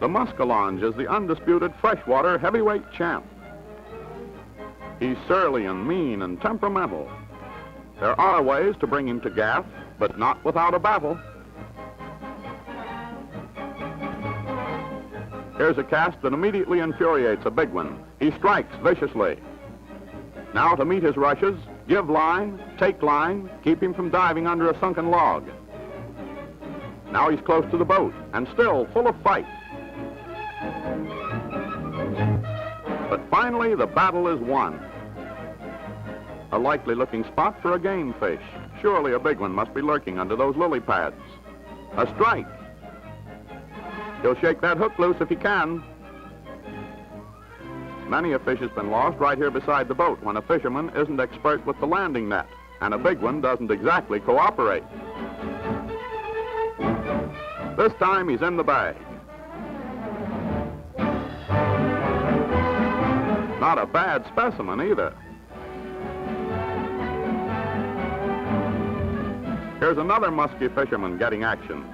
The muskellonge is the undisputed freshwater heavyweight champ. He's surly and mean and temperamental. There are ways to bring him to gaff, but not without a battle. Here's a cast that immediately infuriates a big one. He strikes viciously. Now to meet his rushes, give line, take line, keep him from diving under a sunken log. Now he's close to the boat and still full of fight. But finally, the battle is won. A likely looking spot for a game fish. Surely a big one must be lurking under those lily pads. A strike. He'll shake that hook loose if he can. Many a fish has been lost right here beside the boat when a fisherman isn't expert with the landing net, and a big one doesn't exactly cooperate. This time he's in the bag. Not a bad specimen either. Here's another musky fisherman getting action.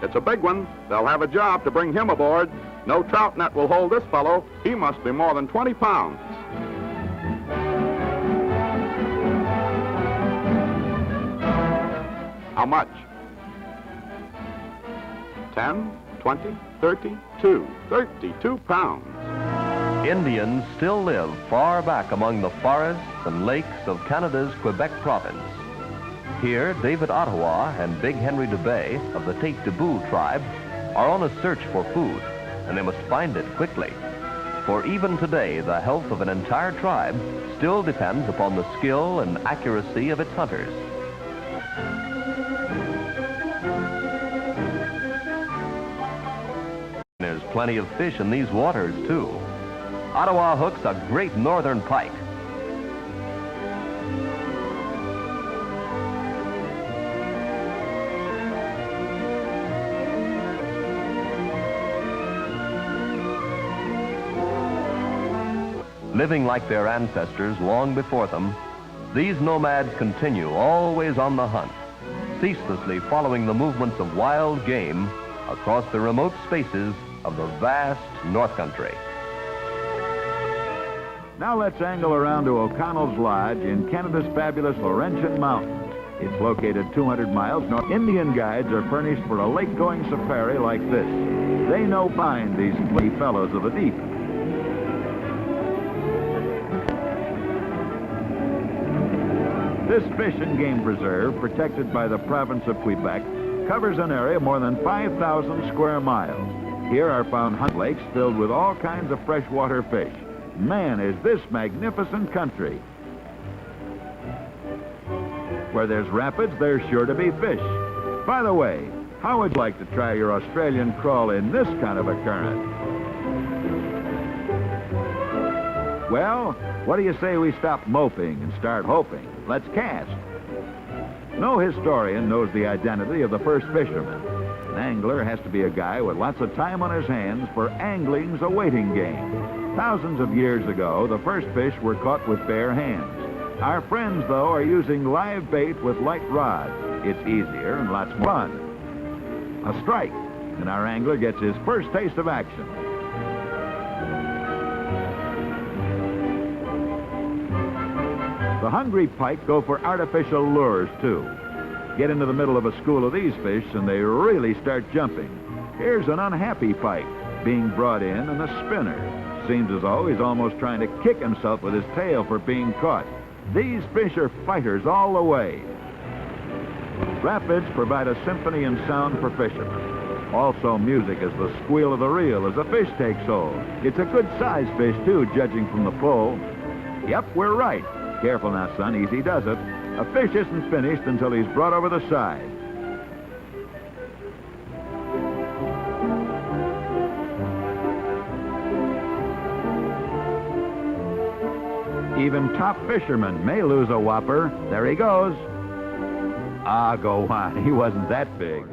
It's a big one. They'll have a job to bring him aboard. No trout net will hold this fellow. He must be more than 20 pounds. How much? 10, 20, 32. 32 pounds. Indians still live far back among the forests and lakes of Canada's Quebec province. Here, David Ottawa and Big Henry DeBay of the Tate-Debout tribe are on a search for food, and they must find it quickly. For even today, the health of an entire tribe still depends upon the skill and accuracy of its hunters. There's plenty of fish in these waters, too. Ottawa hooks a great northern pike. Living like their ancestors long before them, these nomads continue always on the hunt, ceaselessly following the movements of wild game across the remote spaces of the vast North Country. Now let's angle around to O'Connell's Lodge in Canada's fabulous Laurentian Mountains. It's located 200 miles north. Indian guides are furnished for a lake-going safari like this. They know find these fleet fellows of the deep. This fish and game preserve, protected by the province of Quebec, covers an area more than 5,000 square miles. Here are found hunt lakes filled with all kinds of freshwater fish. Man, is this magnificent country. Where there's rapids, there's sure to be fish. By the way, how would you like to try your Australian crawl in this kind of a current? Well, what do you say we stop moping and start hoping? Let's cast. No historian knows the identity of the first fisherman. An angler has to be a guy with lots of time on his hands, for angling's a waiting game. Thousands of years ago, the first fish were caught with bare hands. Our friends, though, are using live bait with light rods. It's easier and lots more fun. A strike, and our angler gets his first taste of action. The hungry pike go for artificial lures, too. Get into the middle of a school of these fish, and they really start jumping. Here's an unhappy pike being brought in a spinner. Seems as though he's almost trying to kick himself with his tail for being caught. These fish are fighters all the way. Rapids provide a symphony in sound for fishermen. Also, music is the squeal of the reel as the fish takes hold. It's a good-sized fish, too, judging from the pull. Yep, we're right. Careful now, son. Easy does it. A fish isn't finished until he's brought over the side. Even top fishermen may lose a whopper. There he goes. Ah, go on. He wasn't that big.